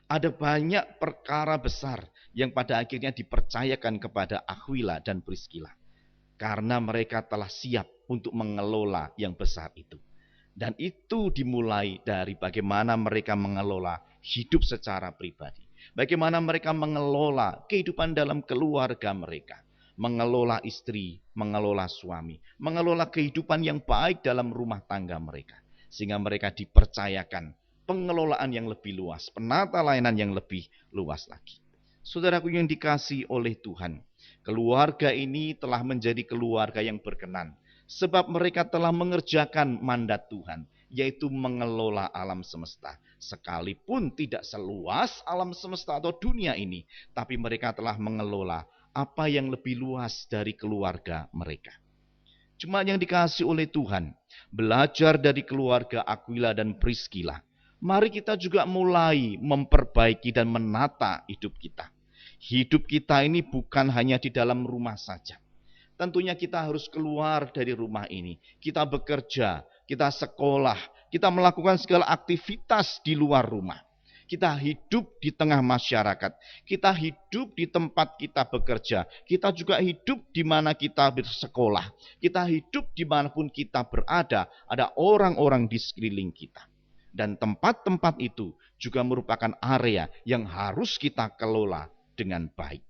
A: Ada banyak perkara besar yang pada akhirnya dipercayakan kepada Aquila dan Priscilla. Karena mereka telah siap untuk mengelola yang besar itu. Dan itu dimulai dari bagaimana mereka mengelola hidup secara pribadi. Bagaimana mereka mengelola kehidupan dalam keluarga mereka. Mengelola istri, mengelola suami, mengelola kehidupan yang baik dalam rumah tangga mereka. Sehingga mereka dipercayakan pengelolaan yang lebih luas, penata layanan yang lebih luas lagi. Saudaraku yang dikasihi oleh Tuhan, keluarga ini telah menjadi keluarga yang berkenan. Sebab mereka telah mengerjakan mandat Tuhan, yaitu mengelola alam semesta. Sekalipun tidak seluas alam semesta atau dunia ini, tapi mereka telah mengelola apa yang lebih luas dari keluarga mereka. Cuma yang dikasihi oleh Tuhan, belajar dari keluarga Aquila dan Priscilla. Mari kita juga mulai memperbaiki dan menata hidup kita. Hidup kita ini bukan hanya di dalam rumah saja. Tentunya kita harus keluar dari rumah ini. Kita bekerja, kita sekolah, kita melakukan segala aktivitas di luar rumah. Kita hidup di tengah masyarakat. Kita hidup di tempat kita bekerja. Kita juga hidup di mana kita bersekolah. Kita hidup dimanapun kita berada. Ada orang-orang di sekeliling kita. Dan tempat-tempat itu juga merupakan area yang harus kita kelola dengan baik.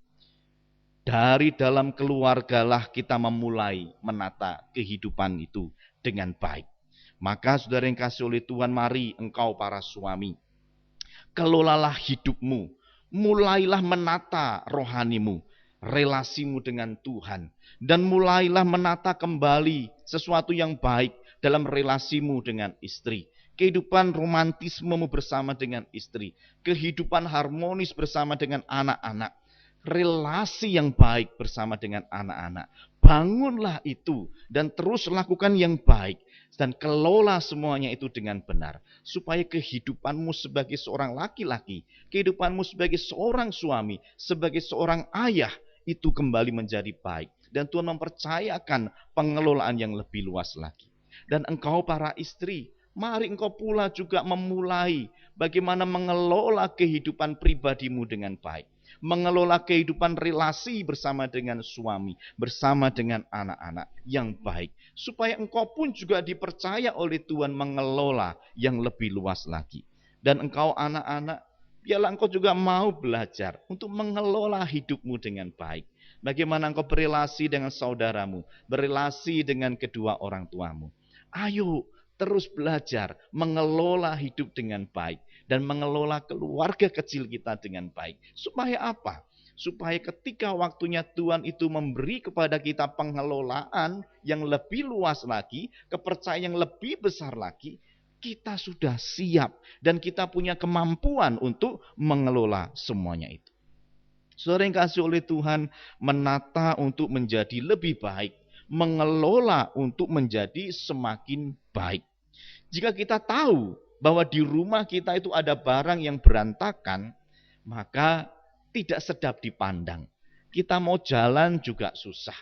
A: Dari dalam keluargalah kita memulai menata kehidupan itu dengan baik. Maka saudara yang kasih oleh Tuhan, mari engkau para suami, kelolalah hidupmu, mulailah menata rohanimu, relasimu dengan Tuhan, dan mulailah menata kembali sesuatu yang baik dalam relasimu dengan istri. Kehidupan romantismemu bersama dengan istri, kehidupan harmonis bersama dengan anak-anak, relasi yang baik bersama dengan anak-anak. Bangunlah itu dan terus lakukan yang baik dan kelola semuanya itu dengan benar, supaya kehidupanmu sebagai seorang laki-laki, kehidupanmu sebagai seorang suami, sebagai seorang ayah itu kembali menjadi baik, dan Tuhan mempercayakan pengelolaan yang lebih luas lagi. Dan engkau para istri, mari engkau pula juga memulai bagaimana mengelola kehidupan pribadimu dengan baik, mengelola kehidupan relasi bersama dengan suami, bersama dengan anak-anak yang baik, supaya engkau pun juga dipercaya oleh Tuhan mengelola yang lebih luas lagi. Dan engkau anak-anak, biarlah engkau juga mau belajar untuk mengelola hidupmu dengan baik. Bagaimana engkau berelasi dengan saudaramu, berelasi dengan kedua orang tuamu. Ayo terus belajar mengelola hidup dengan baik dan mengelola keluarga kecil kita dengan baik. Supaya apa? Supaya ketika waktunya Tuhan itu memberi kepada kita pengelolaan yang lebih luas lagi, kepercayaan yang lebih besar lagi, kita sudah siap dan kita punya kemampuan untuk mengelola semuanya itu. Saudara yang kasih oleh Tuhan, menata untuk menjadi lebih baik, mengelola untuk menjadi semakin baik. Jika kita tahu bahwa di rumah kita itu ada barang yang berantakan, maka tidak sedap dipandang. Kita mau jalan juga susah.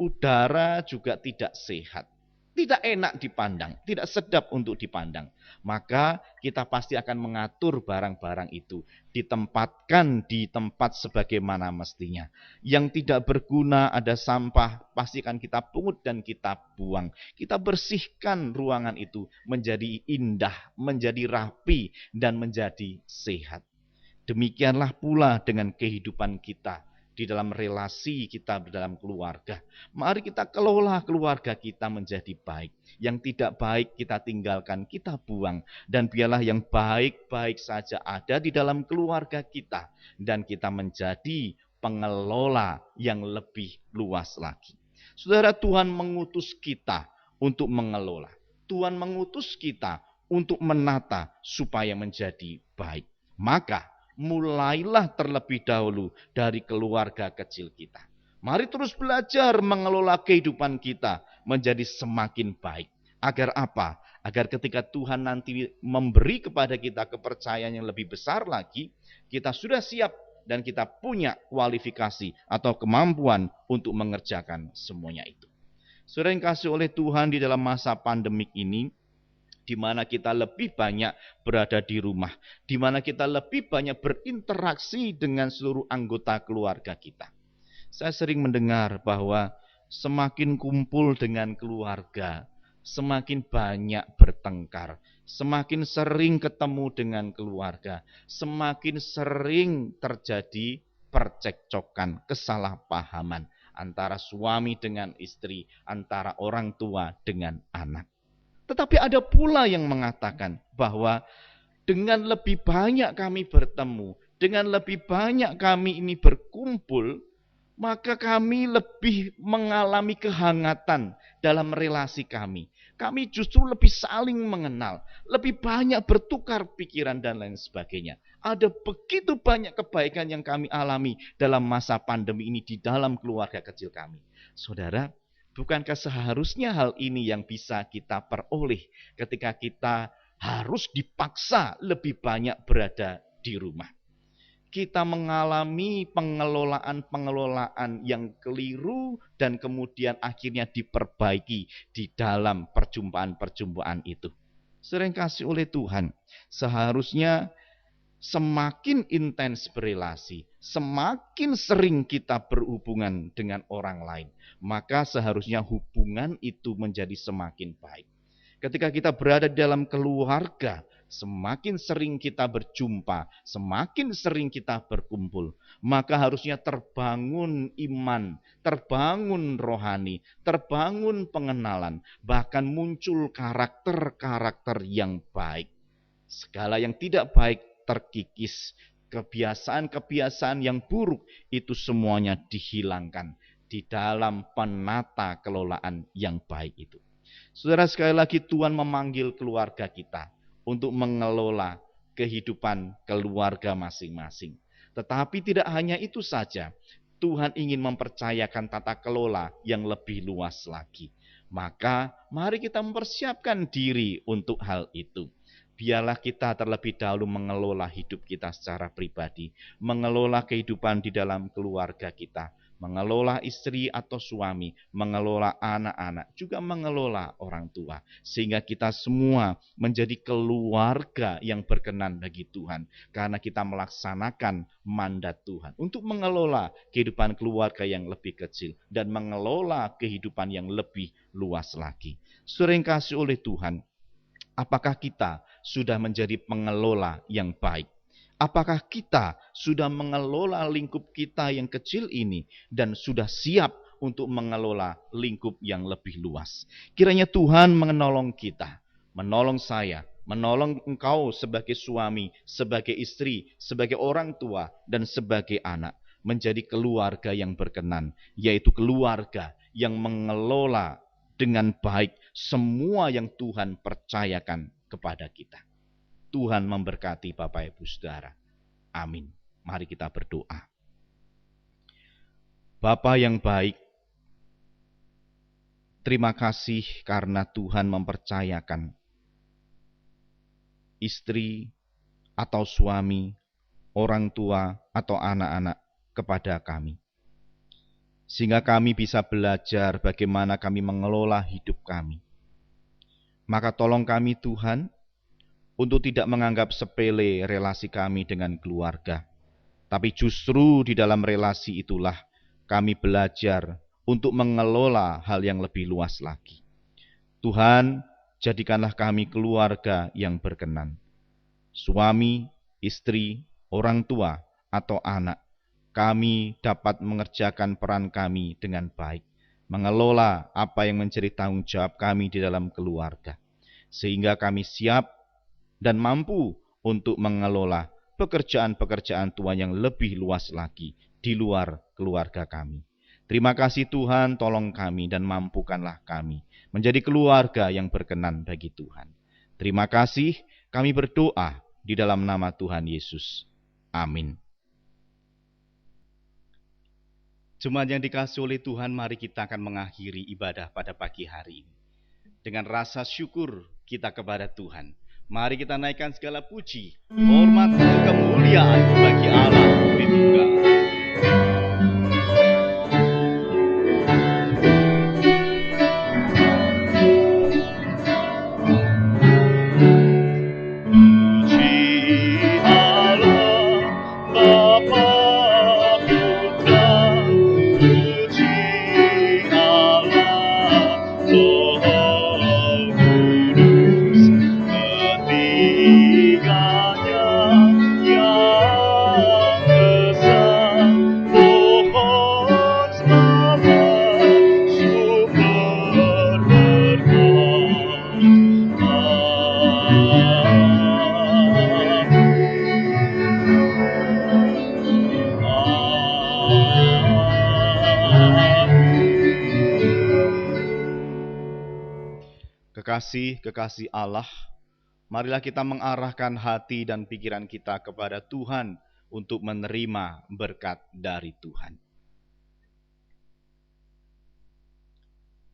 A: Udara juga tidak sehat. Tidak enak dipandang, tidak sedap untuk dipandang. Maka kita pasti akan mengatur barang-barang itu, ditempatkan di tempat sebagaimana mestinya. Yang tidak berguna, ada sampah, pasti akan kita pungut dan kita buang. Kita bersihkan ruangan itu menjadi indah, menjadi rapi, dan menjadi sehat. Demikianlah pula dengan kehidupan kita di dalam relasi kita dalam keluarga. Mari kita kelola keluarga kita menjadi baik. Yang tidak baik kita tinggalkan, kita buang. Dan biarlah yang baik-baik saja ada di dalam keluarga kita. Dan kita menjadi pengelola yang lebih luas lagi. Saudara, Tuhan mengutus kita untuk mengelola. Tuhan mengutus kita untuk menata supaya menjadi baik. Maka mulailah terlebih dahulu dari keluarga kecil kita. Mari terus belajar mengelola kehidupan kita menjadi semakin baik. Agar apa? Agar ketika Tuhan nanti memberi kepada kita kepercayaan yang lebih besar lagi, kita sudah siap dan kita punya kualifikasi atau kemampuan untuk mengerjakan semuanya itu. Saudara yang kasih oleh Tuhan, di dalam masa pandemik ini, di mana kita lebih banyak berada di rumah, di mana kita lebih banyak berinteraksi dengan seluruh anggota keluarga kita. Saya sering mendengar bahwa semakin kumpul dengan keluarga, semakin banyak bertengkar, semakin sering ketemu dengan keluarga, semakin sering terjadi percekcokan, kesalahpahaman antara suami dengan istri, antara orang tua dengan anak. Tetapi ada pula yang mengatakan bahwa dengan lebih banyak kami bertemu, dengan lebih banyak kami ini berkumpul, maka kami lebih mengalami kehangatan dalam relasi kami. Kami justru lebih saling mengenal, lebih banyak bertukar pikiran dan lain sebagainya. Ada begitu banyak kebaikan yang kami alami dalam masa pandemi ini di dalam keluarga kecil kami. Saudara, bukankah seharusnya hal ini yang bisa kita peroleh ketika kita harus dipaksa lebih banyak berada di rumah? kita mengalami pengelolaan-pengelolaan yang keliru dan kemudian akhirnya diperbaiki di dalam perjumpaan-perjumpaan itu. Sering kasih oleh Tuhan, seharusnya semakin intens berelasi, semakin sering kita berhubungan dengan orang lain, maka seharusnya hubungan itu menjadi semakin baik. Ketika kita berada di dalam keluarga, semakin sering kita berjumpa, semakin sering kita berkumpul, maka harusnya terbangun iman, terbangun rohani, terbangun pengenalan, bahkan muncul karakter-karakter yang baik. Segala yang tidak baik terkikis, kebiasaan-kebiasaan yang buruk itu semuanya dihilangkan di dalam penata kelolaan yang baik itu. Saudara, sekali lagi Tuhan memanggil keluarga kita untuk mengelola kehidupan keluarga masing-masing. Tetapi tidak hanya itu saja, Tuhan ingin mempercayakan tata kelola yang lebih luas lagi. Maka mari kita mempersiapkan diri untuk hal itu. Biarlah kita terlebih dahulu mengelola hidup kita secara pribadi, mengelola kehidupan di dalam keluarga kita, mengelola istri atau suami, mengelola anak-anak, juga mengelola orang tua. Sehingga kita semua menjadi keluarga yang berkenan bagi Tuhan. Karena kita melaksanakan mandat Tuhan untuk mengelola kehidupan keluarga yang lebih kecil dan mengelola kehidupan yang lebih luas lagi. Sering kasih oleh Tuhan, apakah kita sudah menjadi pengelola yang baik? Apakah kita sudah mengelola lingkup kita yang kecil ini dan sudah siap untuk mengelola lingkup yang lebih luas? Kiranya Tuhan menolong kita, menolong saya, menolong engkau sebagai suami, sebagai istri, sebagai orang tua, dan sebagai anak, menjadi keluarga yang berkenan, yaitu keluarga yang mengelola dengan baik semua yang Tuhan percayakan kepada kita. Tuhan memberkati Bapak Ibu Saudara. Amin. Mari kita berdoa. Bapa yang baik, terima kasih karena Tuhan mempercayakan istri atau suami, orang tua atau anak-anak kepada kami. Sehingga kami bisa belajar bagaimana kami mengelola hidup kami. Maka tolong kami Tuhan, untuk tidak menganggap sepele relasi kami dengan keluarga. Tapi justru di dalam relasi itulah kami belajar untuk mengelola hal yang lebih luas lagi. Tuhan, jadikanlah kami keluarga yang berkenan. Suami, istri, orang tua, atau anak, kami dapat mengerjakan peran kami dengan baik. Mengelola apa yang menjadi tanggung jawab kami di dalam keluarga. Sehingga kami siap dan mampu untuk mengelola pekerjaan-pekerjaan Tuhan yang lebih luas lagi di luar keluarga kami. Terima kasih Tuhan, tolong kami dan mampukanlah kami menjadi keluarga yang berkenan bagi Tuhan. Terima kasih, kami berdoa di dalam nama Tuhan Yesus. Amin. Jemaat yang dikasihi oleh Tuhan, mari kita akan mengakhiri ibadah pada pagi hari ini dengan rasa syukur kita kepada Tuhan. Mari kita naikkan segala puji, hormat, dan kemuliaan bagi Allah Tritunggal. Kekasih Allah, marilah kita mengarahkan hati dan pikiran kita kepada Tuhan untuk menerima berkat dari Tuhan.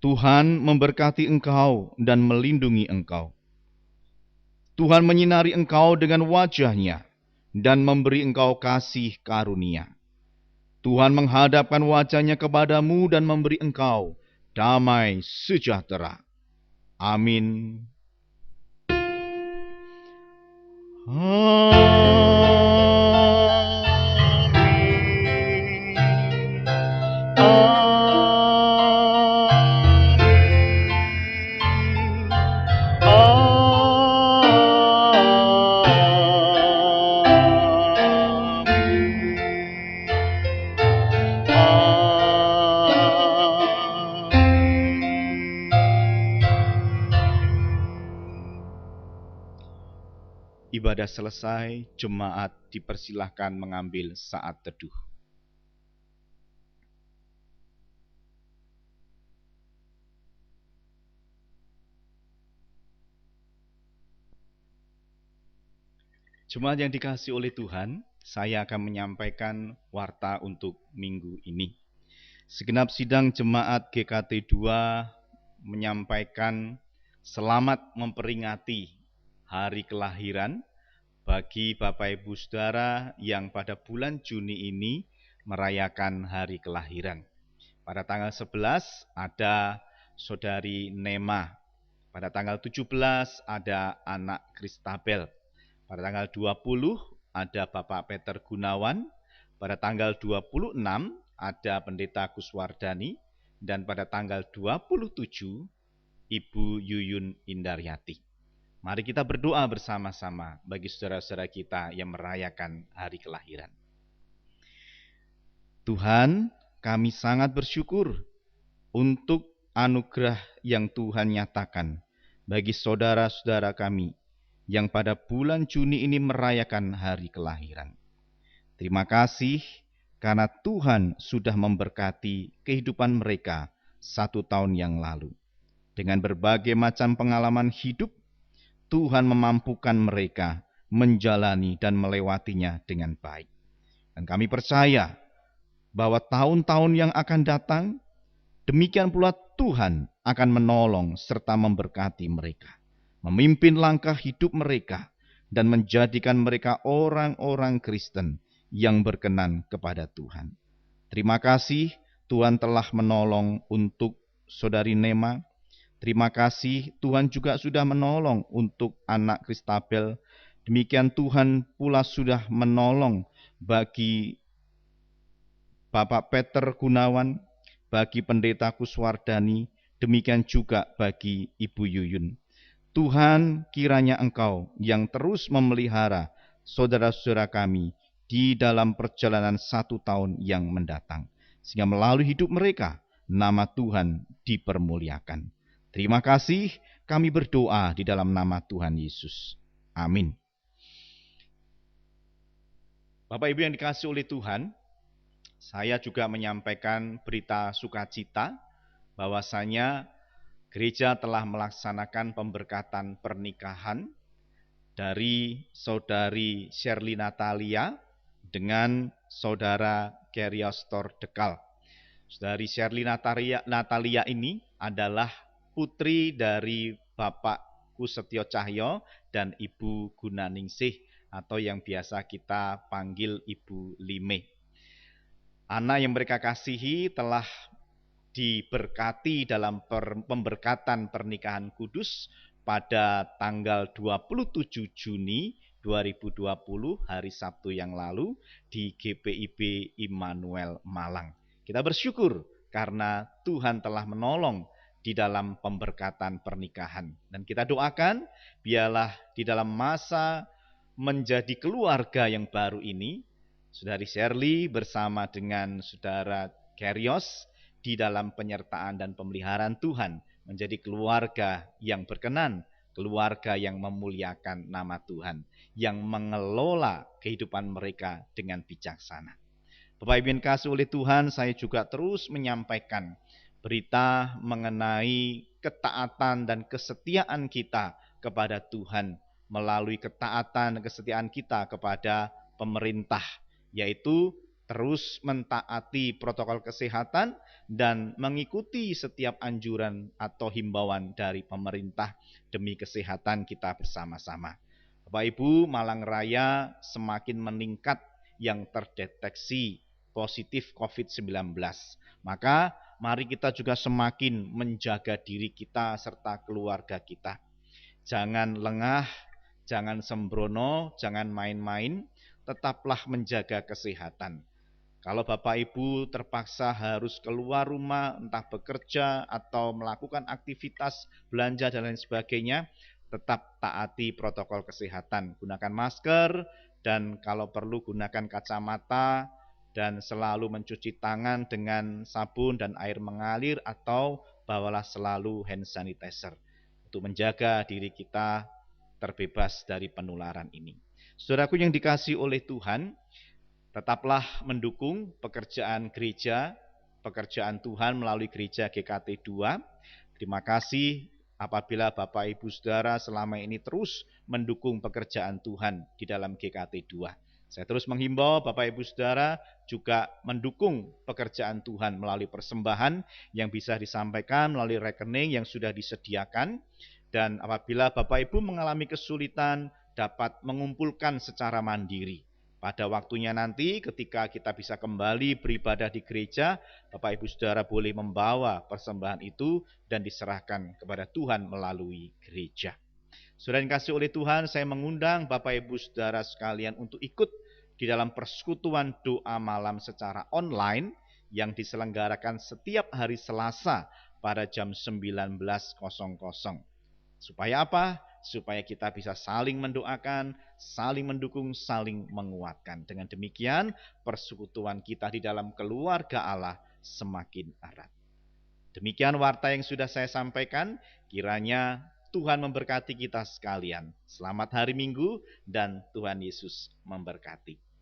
A: Tuhan memberkati engkau dan melindungi engkau. Tuhan menyinari engkau dengan wajah-Nya dan memberi engkau kasih karunia. Tuhan menghadapkan wajahnya kepadamu dan memberi engkau damai sejahtera. Amin. Ibadah selesai, jemaat dipersilahkan mengambil saat teduh. Jemaat yang dikasihi oleh Tuhan, saya akan menyampaikan warta untuk minggu ini. Segenap sidang jemaat GKT 2 menyampaikan selamat memperingati hari kelahiran bagi Bapak Ibu Saudara yang pada bulan Juni ini merayakan hari kelahiran. Pada tanggal 11 ada Saudari Nema. Pada tanggal 17 ada anak Kristabel. Pada tanggal 20 ada Bapak Peter Gunawan. Pada tanggal 26 ada Pendeta Kuswardani. Dan pada tanggal 27 Ibu Yuyun Indaryati. Mari kita berdoa bersama-sama bagi saudara-saudara kita yang merayakan hari kelahiran. Tuhan, kami sangat bersyukur untuk anugerah yang Tuhan nyatakan bagi saudara-saudara kami yang pada bulan Juni ini merayakan hari kelahiran. Terima kasih karena Tuhan sudah memberkati kehidupan mereka 1 tahun yang lalu. Dengan berbagai macam pengalaman hidup, Tuhan memampukan mereka menjalani dan melewatinya dengan baik. Dan kami percaya bahwa tahun-tahun yang akan datang, demikian pula Tuhan akan menolong serta memberkati mereka, memimpin langkah hidup mereka, dan menjadikan mereka orang-orang Kristen yang berkenan kepada Tuhan. Terima kasih Tuhan telah menolong untuk Saudari Nema. Terima kasih Tuhan juga sudah menolong untuk anak Kristabel. Demikian Tuhan pula sudah menolong bagi Bapak Peter Gunawan, bagi Pendeta Kuswardani, demikian juga bagi Ibu Yuyun. Tuhan, kiranya Engkau yang terus memelihara saudara-saudara kami di dalam perjalanan 1 tahun yang mendatang, sehingga melalui hidup mereka, nama Tuhan dipermuliakan. Terima kasih, kami berdoa di dalam nama Tuhan Yesus. Amin. Bapak Ibu yang dikasihi oleh Tuhan, saya juga menyampaikan berita sukacita bahwasanya gereja telah melaksanakan pemberkatan pernikahan dari Saudari Shirley Natalia dengan Saudara Kerios Tordekal. Saudari Shirley Natalia ini adalah putri dari Bapak Kusetyo Cahyo dan Ibu Gunaningsih atau yang biasa kita panggil Ibu Lime. Anak yang mereka kasihi telah diberkati dalam pemberkatan pernikahan kudus pada tanggal 27 Juni 2020, hari Sabtu yang lalu di GPIB Immanuel Malang. Kita bersyukur karena Tuhan telah menolong di dalam pemberkatan pernikahan. Dan kita doakan biarlah di dalam masa menjadi keluarga yang baru ini, Saudari Shirley bersama dengan Saudara Kerios di dalam penyertaan dan pemeliharaan Tuhan menjadi keluarga yang berkenan, keluarga yang memuliakan nama Tuhan, yang mengelola kehidupan mereka dengan bijaksana. Bapak Ibu yang dikasihi oleh Tuhan, saya juga terus menyampaikan berita mengenai ketaatan dan kesetiaan kita kepada Tuhan melalui ketaatan dan kesetiaan kita kepada pemerintah, yaitu terus mentaati protokol kesehatan dan mengikuti setiap anjuran atau himbauan dari pemerintah demi kesehatan kita bersama-sama. Bapak Ibu, Malang Raya semakin meningkat yang terdeteksi positif COVID-19. Maka mari kita juga semakin menjaga diri kita serta keluarga kita. Jangan lengah, jangan sembrono, jangan main-main, tetaplah menjaga kesehatan. Kalau Bapak Ibu terpaksa harus keluar rumah, entah bekerja atau melakukan aktivitas belanja dan lain sebagainya, tetap taati protokol kesehatan. Gunakan masker dan kalau perlu gunakan kacamata dan selalu mencuci tangan dengan sabun dan air mengalir atau bawalah selalu hand sanitizer untuk menjaga diri kita terbebas dari penularan ini. Saudaraku yang dikasihi oleh Tuhan, tetaplah mendukung pekerjaan gereja, pekerjaan Tuhan melalui gereja GKT 2. Terima kasih apabila Bapak Ibu Saudara selama ini terus mendukung pekerjaan Tuhan di dalam GKT 2. Saya terus menghimbau Bapak Ibu Saudara juga mendukung pekerjaan Tuhan melalui persembahan yang bisa disampaikan melalui rekening yang sudah disediakan. Dan apabila Bapak Ibu mengalami kesulitan, dapat mengumpulkan secara mandiri. Pada waktunya nanti ketika kita bisa kembali beribadah di gereja, Bapak Ibu Saudara boleh membawa persembahan itu dan diserahkan kepada Tuhan melalui gereja. Saudara yang kasih oleh Tuhan, saya mengundang Bapak Ibu Saudara sekalian untuk ikut di dalam persekutuan doa malam secara online yang diselenggarakan setiap hari Selasa pada jam 19.00. Supaya apa? Supaya kita bisa saling mendoakan, saling mendukung, saling menguatkan. Dengan demikian, persekutuan kita di dalam keluarga Allah semakin erat. Demikian warta yang sudah saya sampaikan, kiranya Tuhan memberkati kita sekalian. Selamat hari Minggu dan Tuhan Yesus memberkati.